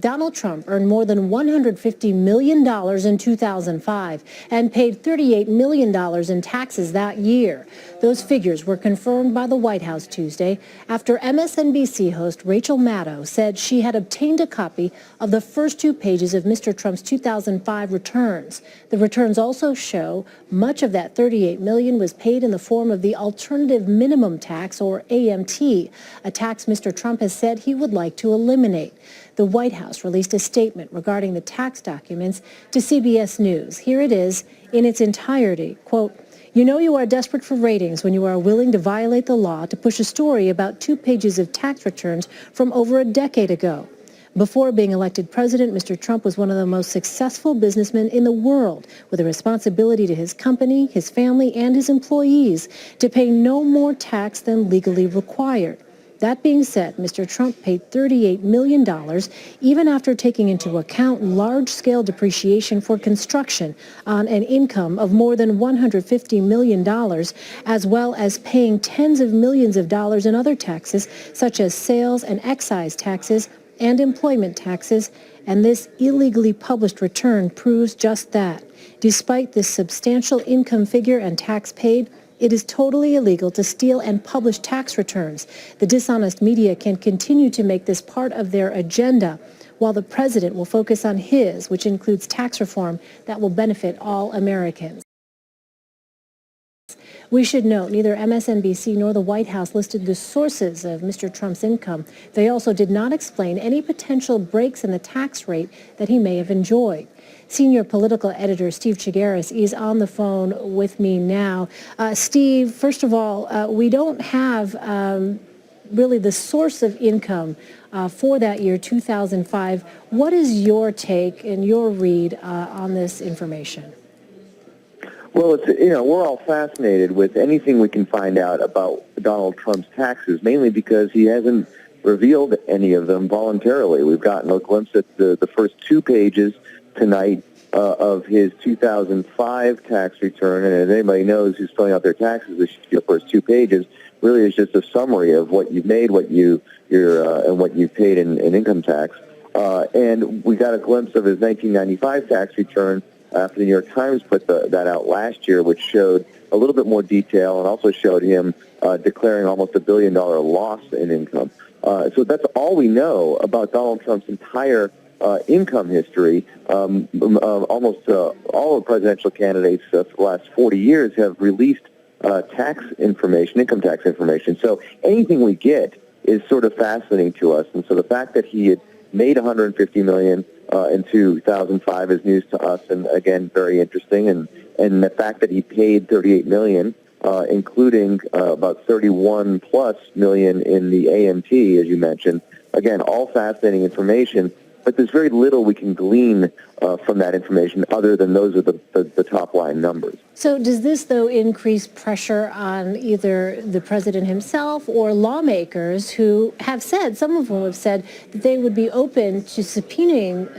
Donald Trump earned more than $150 million in 2005 and paid $38 million in taxes that year. Those figures were confirmed by the White House Tuesday after MSNBC host Rachel Maddow said she had obtained a copy of the first 2 pages of Mr. Trump's 2005 returns. The returns also show much of that $38 million was paid in the form of the Alternative Minimum Tax, or AMT, a tax Mr. Trump has said he would like to eliminate. The White House released a statement regarding the tax documents to CBS News. Here it is in its entirety. Quote, "You know you are desperate for ratings when you are willing to violate the law to push a story about 2 pages of tax returns from over a decade ago. Before being elected president, Mr. Trump was one of the most successful businessmen in the world, with a responsibility to his company, his family, and his employees to pay no more tax than legally required. That being said, Mr. Trump paid $38 million, even after taking into account large-scale depreciation for construction on an income of more than $150 million, as well as paying tens of millions of dollars in other taxes, such as sales and excise taxes and employment taxes, and this illegally published return proves just that. Despite this substantial income figure and tax paid, it is totally illegal to steal and publish tax returns. The dishonest media can continue to make this part of their agenda, while the president will focus on his, which includes tax reform that will benefit all Americans." We should note neither MSNBC nor the White House listed the sources of Mr. Trump's income. They also did not explain any potential breaks in the tax rate that he may have enjoyed. Senior political editor Steve Chigueras is on the phone with me now. Steve, first of all, we don't have really the source of income for that year, 2005. What is your take and your read on this information? Well, we're all fascinated with anything we can find out about Donald Trump's taxes, mainly because he hasn't revealed any of them voluntarily. We've gotten a glimpse at the first 2 pages tonight of his 2005 tax return, and as anybody knows who's filling out their taxes, the first 2 pages really is just a summary of what you've made, and what you've paid in income tax. And we got a glimpse of his 1995 tax return after the New York Times put that out last year, which showed a little bit more detail and also showed him declaring almost $1 billion loss in income. So that's all we know about Donald Trump's entire income history. Almost all of the presidential candidates for the last 40 years have released tax information, income tax information. So anything we get is sort of fascinating to us. And so the fact that he had made $150 million in 2005 is news to us, and again, very interesting. And the fact that he paid $38 million, including about $31+ million in the AMT, as you mentioned, again, all fascinating information. But there's very little we can glean from that information other than those are the top-line numbers. So does this, though, increase pressure on either the president himself or lawmakers who have said, some of whom have said, that they would be open to subpoenaing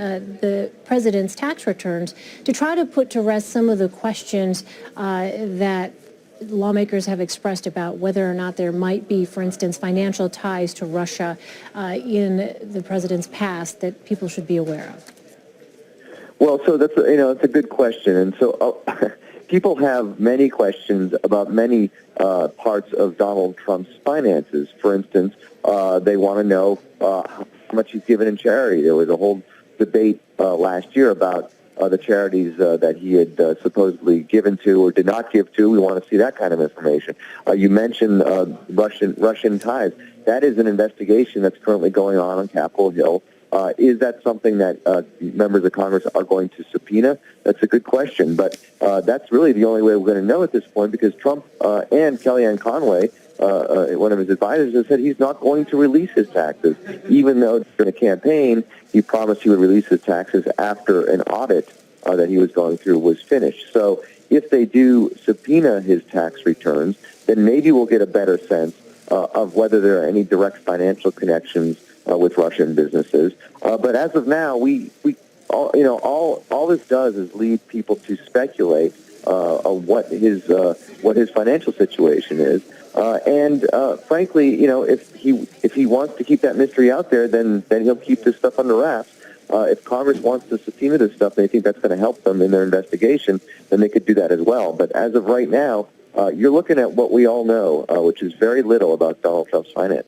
the president's tax returns to try to put to rest some of the questions that lawmakers have expressed about whether or not there might be, for instance, financial ties to Russia in the president's past that people should be aware of? Well, so that's it's a good question, and so people have many questions about many parts of Donald Trump's finances. For instance, they want to know how much he's given in charity. There was a whole debate last year about the charities that he had supposedly given to or did not give to. We want to see that kind of information. You mentioned Russian ties. That is an investigation that's currently going on Capitol Hill. Is that something that members of Congress are going to subpoena? That's a good question, but that's really the only way we're going to know at this point, because Trump and Kellyanne Conway, one of his advisors, has said he's not going to release his taxes, even though during the campaign he promised he would release his taxes after an audit that he was going through was finished. So if they do subpoena his tax returns, then maybe we'll get a better sense of whether there are any direct financial connections with Russian businesses. But as of now, all this does is lead people to speculate on what his financial situation is. And frankly, if he wants to keep that mystery out there, then he'll keep this stuff under wraps. if Congress wants to subpoena this stuff, they think that's going to help them in their investigation, then they could do that as well. But as of right now, you're looking at what we all know, which is very little about Donald Trump's finance.